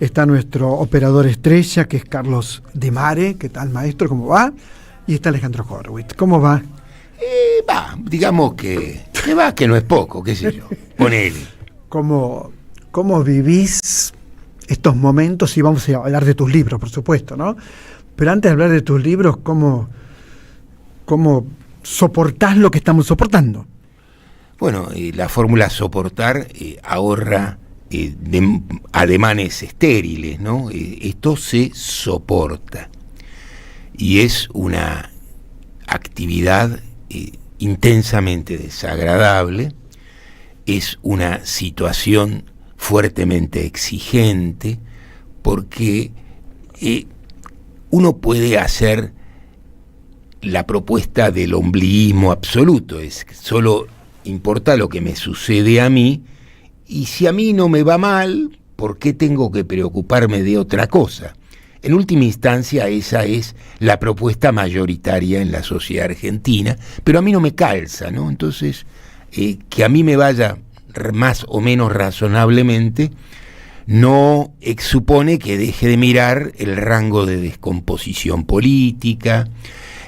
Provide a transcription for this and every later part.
Está nuestro operador estrella, que es Carlos De Mare. ¿Qué tal, maestro? ¿Cómo va? Y está Alejandro Horowitz. ¿Cómo va? Digamos que va, que no es poco, qué sé yo. Ponele. ¿Cómo vivís estos momentos? Y vamos a hablar de tus libros, por supuesto, ¿no? Pero antes de hablar de tus libros, ¿cómo soportás lo que estamos soportando? Bueno, la fórmula soportar ahorra de ademanes estériles, ¿no? Esto se soporta. Y es una actividad intensamente desagradable, es una situación fuertemente exigente, porque uno puede hacer la propuesta del ombliguismo absoluto, es que solo importa lo que me sucede a mí, y si a mí no me va mal, ¿por qué tengo que preocuparme de otra cosa? En última instancia, esa es la propuesta mayoritaria en la sociedad argentina, pero a mí no me calza, ¿no? Entonces, que a mí me vaya más o menos razonablemente no supone que deje de mirar el rango de descomposición política,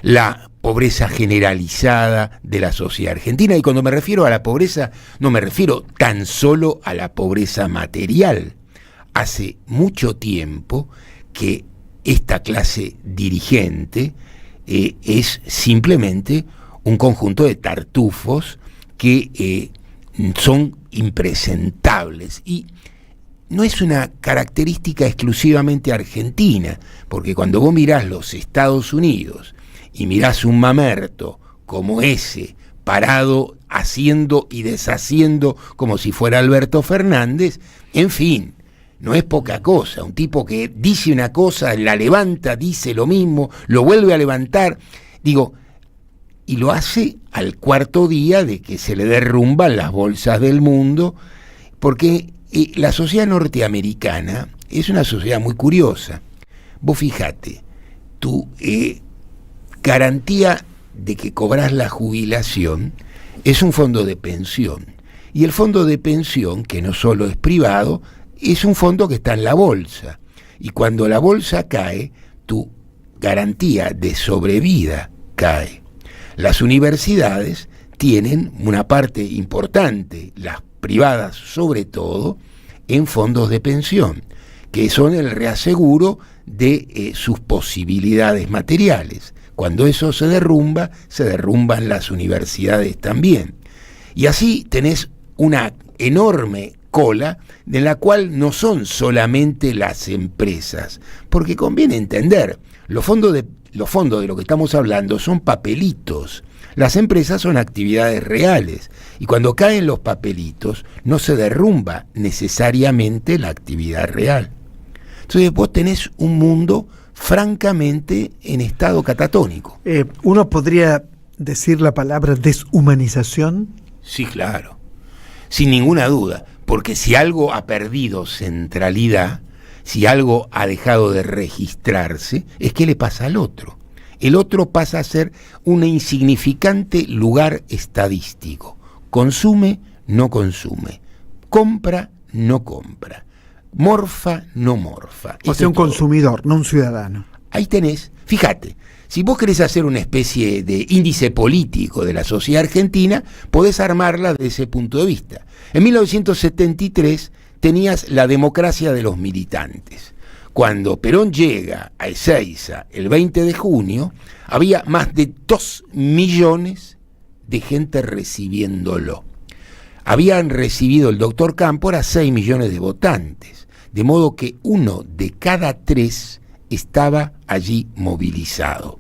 la pobreza generalizada de la sociedad argentina. Y cuando me refiero a la pobreza, no me refiero tan solo a la pobreza material. Hace mucho tiempo que esta clase dirigente es simplemente un conjunto de tartufos que son impresentables. Y no es una característica exclusivamente argentina, porque cuando vos mirás los Estados Unidos y mirás un mamerto como ese, parado, haciendo y deshaciendo como si fuera Alberto Fernández, en fin, no es poca cosa. Un tipo que dice una cosa, la levanta, dice lo mismo, lo vuelve a levantar, y lo hace al cuarto día de que se le derrumban las bolsas del mundo, porque la sociedad norteamericana es una sociedad muy curiosa. Vos fijate, tu garantía de que cobras la jubilación es un fondo de pensión, y el fondo de pensión, que no solo es privado, es un fondo que está en la bolsa, y cuando la bolsa cae, tu garantía de sobrevida cae. Las universidades tienen una parte importante, las privadas sobre todo, en fondos de pensión, que son el reaseguro de sus posibilidades materiales. Cuando eso se derrumban las universidades también. Y así tenés una enorme cola de la cual no son solamente las empresas, porque conviene entender, los fondos de lo que estamos hablando son papelitos. Las empresas son actividades reales, y cuando caen los papelitos no se derrumba necesariamente la actividad real. Entonces vos tenés un mundo francamente en estado catatónico. ¿Uno podría decir la palabra deshumanización? Sí, claro, sin ninguna duda, porque si algo ha perdido centralidad, si algo ha dejado de registrarse, es que le pasa al otro. El otro pasa a ser un insignificante lugar estadístico. Consume, no consume. Compra, no compra. Morfa, no morfa. O sea, un consumidor, no un ciudadano. Ahí tenés, fíjate, si vos querés hacer una especie de índice político de la sociedad argentina, podés armarla desde ese punto de vista. En 1973 tenías la democracia de los militantes. Cuando Perón llega a Ezeiza el 20 de junio, había más de 2 millones de gente recibiéndolo. Habían recibido el doctor Cámpora 6 millones de votantes, de modo que 1 de cada 3 estaba allí movilizado.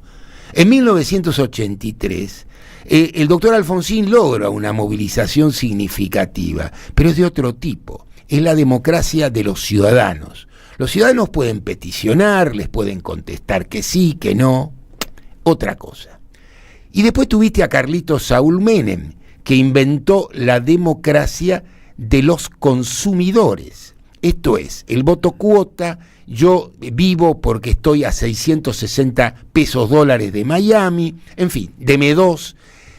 En 1983, el doctor Alfonsín logra una movilización significativa, pero es de otro tipo. Es la democracia de los ciudadanos. Los ciudadanos pueden peticionar, les pueden contestar que sí, que no, otra cosa. Y después tuviste a Carlitos Saúl Menem, que inventó la democracia de los consumidores. Esto es, el voto cuota, yo vivo porque estoy a 660 pesos dólares de Miami, en fin, deme dos,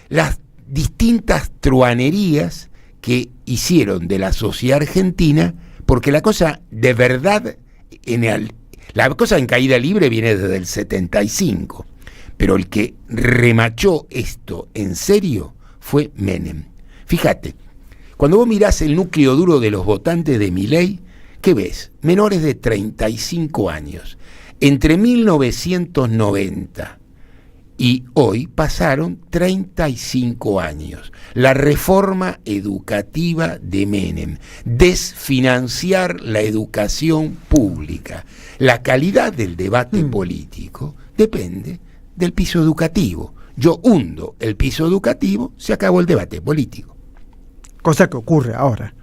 las distintas truanerías que hicieron de la sociedad argentina, porque la cosa de verdad, la cosa en caída libre viene desde el 75, pero el que remachó esto en serio fue Menem. Fíjate, cuando vos mirás el núcleo duro de los votantes de Milei, ¿qué ves? Menores de 35 años. Entre 1990 y hoy pasaron 35 años. La reforma educativa de Menem, desfinanciar la educación pública. La calidad del debate político depende del piso educativo. Yo hundo el piso educativo, se acabó el debate político. Cosa que ocurre ahora.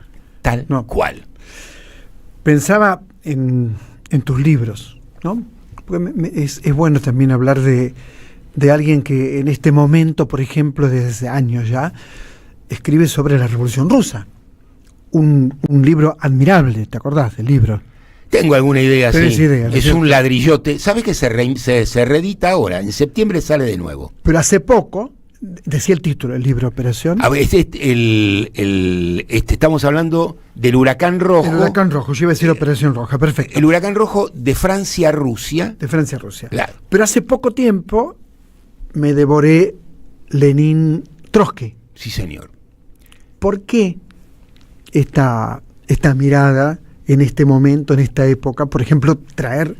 Tal cual. Pensaba en tus libros, ¿no? Porque es bueno también hablar de alguien que en este momento, por ejemplo, desde años ya, escribe sobre la Revolución Rusa. Un libro admirable, ¿te acordás del libro? Tengo alguna idea, sí. Es ¿cierto? Un ladrillote. ¿Sabes que se reedita ahora? En septiembre sale de nuevo. Pero hace poco, decía el título del libro, Operación. A ver, estamos hablando del Huracán Rojo. El Huracán Rojo, yo iba a decir Operación Roja, perfecto. El Huracán Rojo de Francia a Rusia. De Francia a Rusia. Claro. Pero hace poco tiempo me devoré Lenin Trotsky. Sí, señor. ¿Por qué esta mirada en este momento, en esta época? Por ejemplo, traer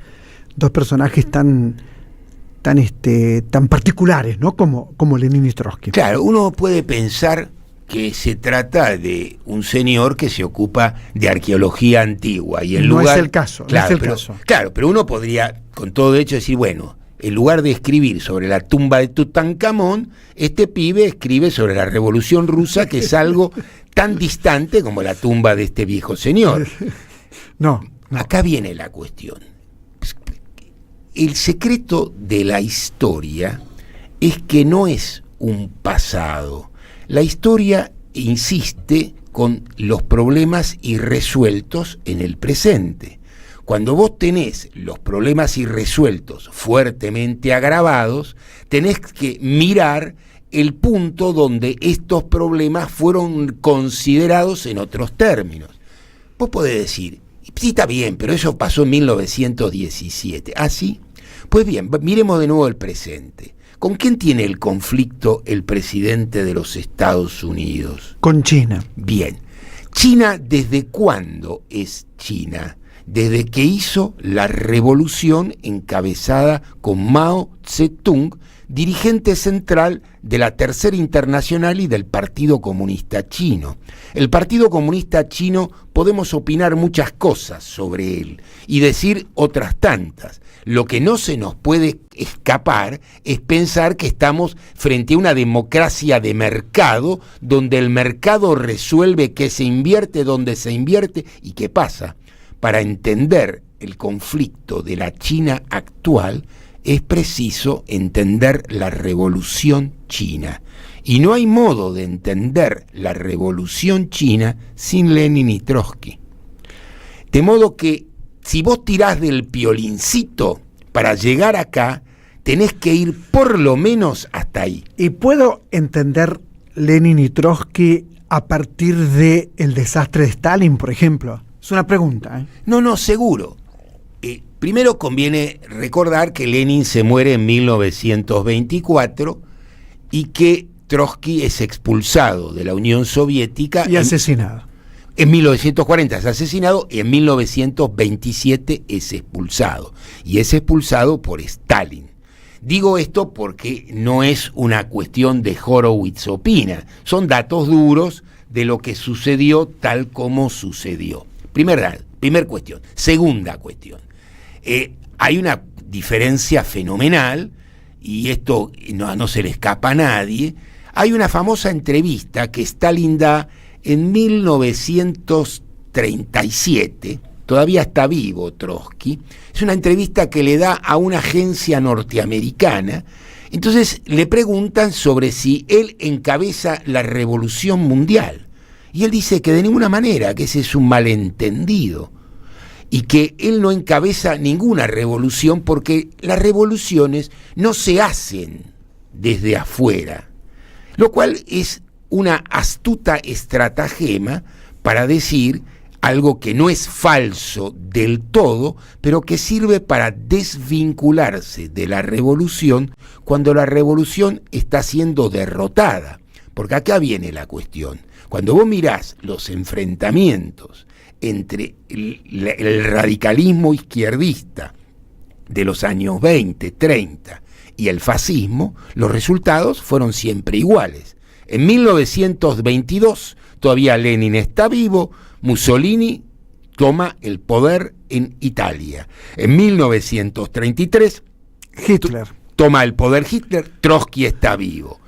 dos personajes tan particulares, ¿no? Como Lenin y Trotsky. Claro, uno puede pensar que se trata de un señor que se ocupa de arqueología antigua y en no lugar, es el caso, claro, no es el pero, caso. Claro, pero uno podría con todo hecho decir, bueno, en lugar de escribir sobre la tumba de Tutankamón, este pibe escribe sobre la Revolución Rusa, que es algo tan distante como la tumba de este viejo señor. No. Acá viene la cuestión. El secreto de la historia es que no es un pasado. La historia insiste con los problemas irresueltos en el presente. Cuando vos tenés los problemas irresueltos fuertemente agravados, tenés que mirar el punto donde estos problemas fueron considerados en otros términos. Vos podés decir, sí, está bien, pero eso pasó en 1917. ¿Ah, sí? Pues bien, miremos de nuevo el presente. ¿Con quién tiene el conflicto el presidente de los Estados Unidos? Con China. Bien. ¿China desde cuándo es China? Desde que hizo la revolución encabezada con Mao Zedong, dirigente central de la Tercera Internacional y del Partido Comunista Chino. El Partido Comunista Chino podemos opinar muchas cosas sobre él y decir otras tantas. Lo que no se nos puede escapar es pensar que estamos frente a una democracia de mercado donde el mercado resuelve qué se invierte, dónde se invierte y qué pasa. Para entender el conflicto de la China actual es preciso entender la Revolución China. Y no hay modo de entender la Revolución China sin Lenin y Trotsky. De modo que si vos tirás del piolincito para llegar acá, tenés que ir por lo menos hasta ahí. ¿Y puedo entender Lenin y Trotsky a partir del desastre de Stalin, por ejemplo? Es una pregunta, ¿eh? No, seguro. Primero conviene recordar que Lenin se muere en 1924 y que Trotsky es expulsado de la Unión Soviética. Y asesinado. En 1940 es asesinado y en 1927 es expulsado. Y es expulsado por Stalin. Digo esto porque no es una cuestión de Horowitz opina. Son datos duros de lo que sucedió tal como sucedió. Primer cuestión. Segunda cuestión. Hay una diferencia fenomenal, y esto no se le escapa a nadie. Hay una famosa entrevista que Stalin da en 1937, todavía está vivo Trotsky, es una entrevista que le da a una agencia norteamericana. Entonces le preguntan sobre si él encabeza la revolución mundial. Y él dice que de ninguna manera, que ese es un malentendido, y que él no encabeza ninguna revolución porque las revoluciones no se hacen desde afuera, lo cual es una astuta estratagema para decir algo que no es falso del todo, pero que sirve para desvincularse de la revolución cuando la revolución está siendo derrotada. Porque acá viene la cuestión. Cuando vos mirás los enfrentamientos entre el radicalismo izquierdista de los años 20, 30 y el fascismo, los resultados fueron siempre iguales. En 1922 todavía Lenin está vivo, Mussolini toma el poder en Italia. En 1933 Hitler toma el poder Hitler, Trotsky está vivo.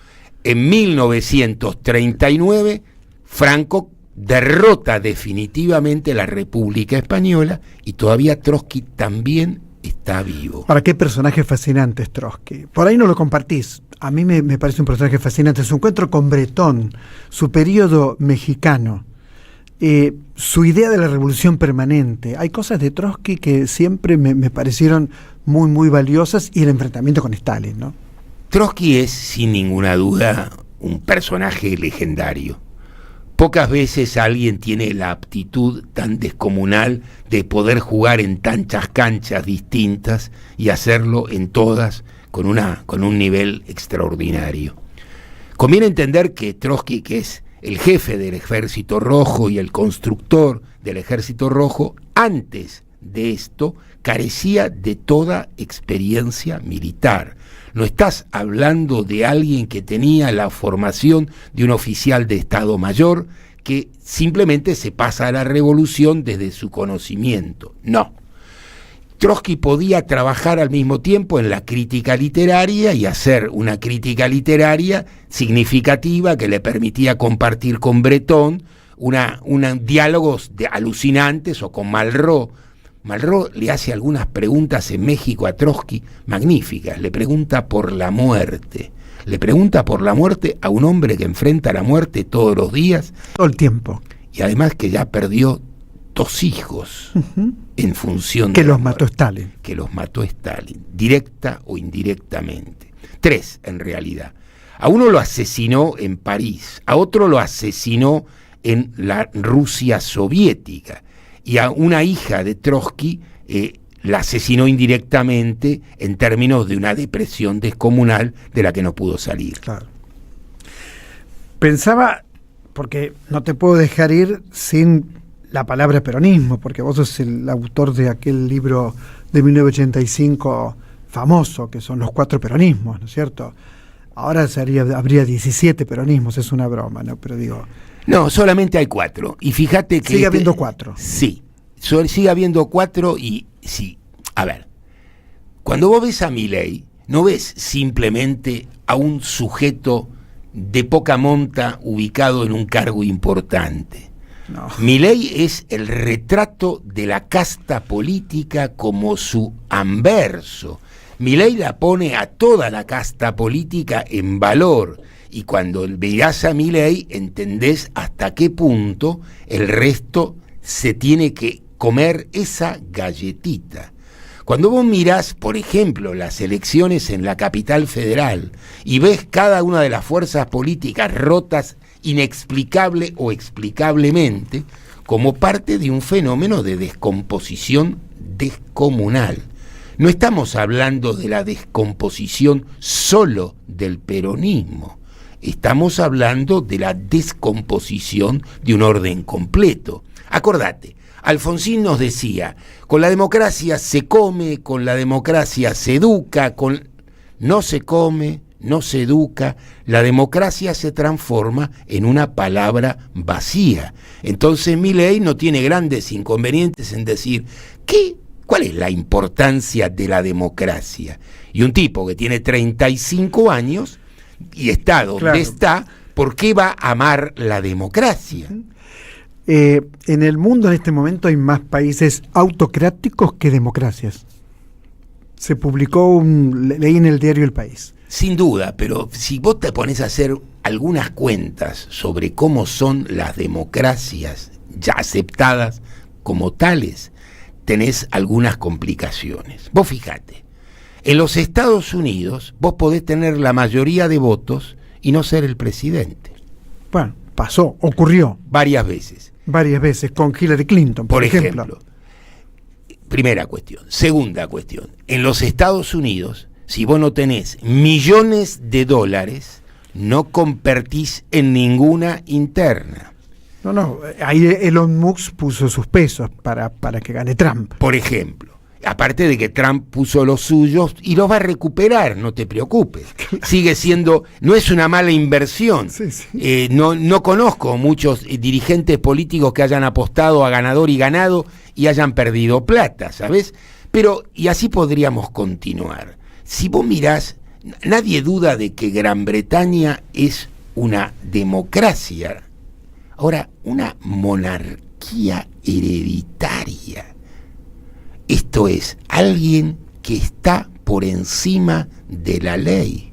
En 1939 Franco derrota definitivamente la República Española y todavía Trotsky también está vivo. Ahora, qué personaje fascinante es Trotsky. Por ahí no lo compartís. A mí me parece un personaje fascinante. Su encuentro con Bretón, su periodo mexicano, su idea de la revolución permanente. Hay cosas de Trotsky que siempre me parecieron muy, muy valiosas, y el enfrentamiento con Stalin, ¿no? Trotsky es, sin ninguna duda, un personaje legendario. Pocas veces alguien tiene la aptitud tan descomunal de poder jugar en tantas canchas distintas y hacerlo en todas con un nivel extraordinario. Conviene entender que Trotsky, que es el jefe del Ejército Rojo y el constructor del Ejército Rojo, antes de esto carecía de toda experiencia militar. No estás hablando de alguien que tenía la formación de un oficial de Estado Mayor que simplemente se pasa a la revolución desde su conocimiento. No. Trotsky podía trabajar al mismo tiempo en la crítica literaria y hacer una crítica literaria significativa que le permitía compartir con Bretón diálogos alucinantes, o con Malraux. Malraux le hace algunas preguntas en México a Trotsky magníficas. Le pregunta por la muerte. Le pregunta por la muerte a un hombre que enfrenta la muerte todos los días. Todo el tiempo. Y además que ya perdió 2 hijos en función que de los mató Stalin. Que los mató Stalin, directa o indirectamente. 3 en realidad. A uno lo asesinó en París, a otro lo asesinó en la Rusia soviética, y a una hija de Trotsky la asesinó indirectamente en términos de una depresión descomunal de la que no pudo salir. Claro. Pensaba, porque no te puedo dejar ir sin la palabra peronismo, porque vos sos el autor de aquel libro de 1985 famoso, que son los 4 peronismos, ¿no es cierto? Ahora habría 17 peronismos, es una broma, ¿no? Pero digo... No, solamente hay 4. Y fíjate que... Sigue habiendo 4. Sí, sigue habiendo 4 y sí. A ver, cuando vos ves a Milei, no ves simplemente a un sujeto de poca monta ubicado en un cargo importante. No. Milei es el retrato de la casta política como su anverso. Milei la pone a toda la casta política en valor. Y cuando veas a Milei entendés hasta qué punto el resto se tiene que comer esa galletita. Cuando vos mirás, por ejemplo, las elecciones en la capital federal y ves cada una de las fuerzas políticas rotas inexplicable o explicablemente como parte de un fenómeno de descomposición descomunal. No estamos hablando de la descomposición solo del peronismo. Estamos hablando de la descomposición de un orden completo. Acordate, Alfonsín nos decía, con la democracia se come, con la democracia se educa, no se come, no se educa, la democracia se transforma en una palabra vacía. Entonces Milei no tiene grandes inconvenientes en decir, ¿cuál es la importancia de la democracia? Y un tipo que tiene 35 años y está donde está, ¿por qué va a amar la democracia? En el mundo en este momento hay más países autocráticos que democracias. Se publicó leí en el diario El País. Sin duda, pero si vos te pones a hacer algunas cuentas sobre cómo son las democracias ya aceptadas como tales, tenés algunas complicaciones. Vos fijate, en los Estados Unidos vos podés tener la mayoría de votos y no ser el presidente. Bueno, ocurrió. Varias veces. Varias veces, con Hillary Clinton, por ejemplo. Primera cuestión. Segunda cuestión. En los Estados Unidos, si vos no tenés millones de dólares, no convertís en ninguna interna. No, ahí Elon Musk puso sus pesos para que gane Trump. Por ejemplo. Aparte de que Trump puso los suyos y los va a recuperar, no te preocupes. Sigue siendo, no es una mala inversión. Sí, sí. No conozco muchos dirigentes políticos que hayan apostado a ganador y ganado y hayan perdido plata, ¿sabes? Pero, y así podríamos continuar. Si vos mirás, nadie duda de que Gran Bretaña es una democracia. Ahora, una monarquía hereditaria. Esto es, alguien que está por encima de la ley,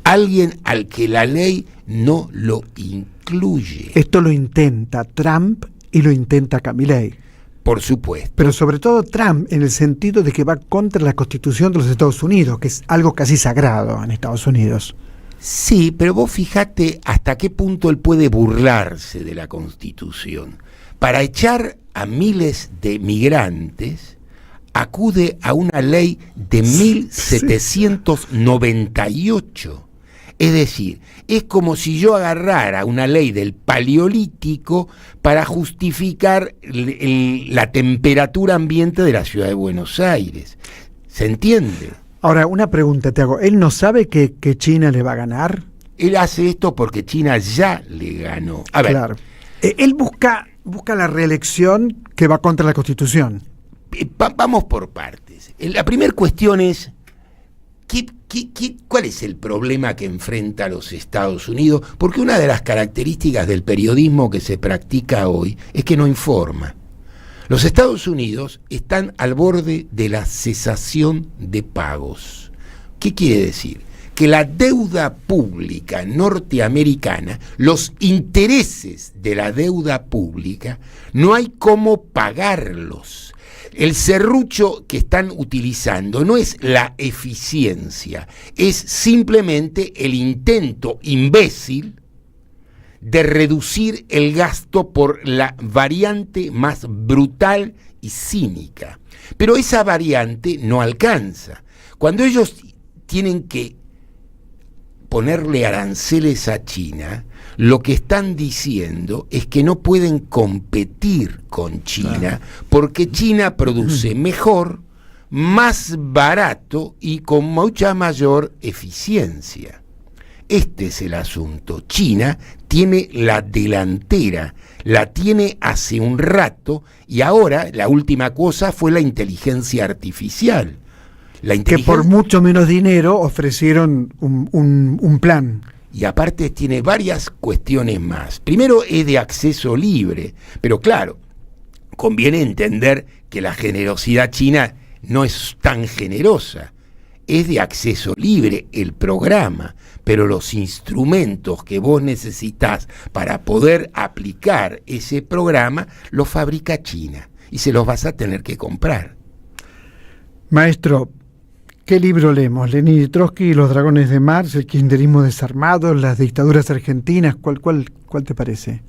alguien al que la ley no lo incluye. Esto lo intenta Trump y lo intenta Milei. Por supuesto. Pero sobre todo Trump en el sentido de que va contra la Constitución de los Estados Unidos, que es algo casi sagrado en Estados Unidos. Sí, pero vos fijate hasta qué punto él puede burlarse de la Constitución. Para echar a miles de migrantes, acude a una ley de 1798. Es decir, es como si yo agarrara una ley del Paleolítico para justificar la temperatura ambiente de la ciudad de Buenos Aires. ¿Se entiende? Ahora, una pregunta te hago. ¿Él no sabe que China le va a ganar? Él hace esto porque China ya le ganó. A ver. Claro. Él busca la reelección que va contra la Constitución. Vamos por partes. La primera cuestión es, ¿cuál es el problema que enfrenta los Estados Unidos? Porque una de las características del periodismo que se practica hoy es que no informa. Los Estados Unidos están al borde de la cesación de pagos. ¿Qué quiere decir? Que la deuda pública norteamericana, los intereses de la deuda pública, no hay cómo pagarlos. El serrucho que están utilizando no es la eficiencia, es simplemente el intento imbécil de reducir el gasto por la variante más brutal y cínica. Pero esa variante no alcanza. Cuando ellos tienen que ponerle aranceles a China, lo que están diciendo es que no pueden competir con China, porque China produce mejor, más barato y con mucha mayor eficiencia. Este es el asunto. China tiene la delantera, la tiene hace un rato, y ahora la última cosa fue la inteligencia artificial. Que por mucho menos dinero ofrecieron un plan. Y aparte tiene varias cuestiones más. Primero, es de acceso libre, pero claro, conviene entender que la generosidad china no es tan generosa. Es de acceso libre el programa, pero los instrumentos que vos necesitás para poder aplicar ese programa los fabrica China y se los vas a tener que comprar. Maestro, ¿qué libro leemos? Lenin y Trotsky y los dragones de Marx, el kirchnerismo desarmado, las dictaduras argentinas, ¿cuál te parece?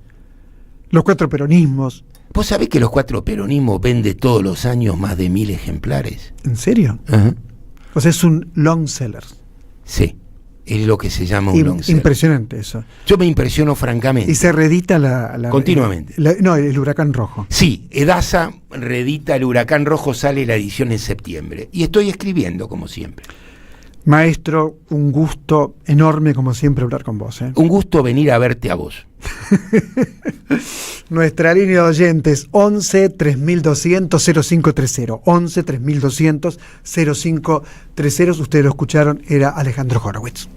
Los 4 peronismos. ¿Vos sabés que los 4 peronismos vende todos los años más de 1000 ejemplares? ¿En serio? Uh-huh. O sea, es un long seller. Sí, es lo que se llama un long seller. Impresionante eso. Yo me impresiono francamente. Y se reedita continuamente. El Huracán Rojo. Sí, Edasa reedita el Huracán Rojo, sale la edición en septiembre. Y estoy escribiendo, como siempre. Maestro, un gusto enorme, como siempre, hablar con vos. Un gusto venir a verte a vos. Nuestra línea de oyentes, 11 3200 0530. 11 3200 0530. Ustedes lo escucharon, era Alejandro Horowitz.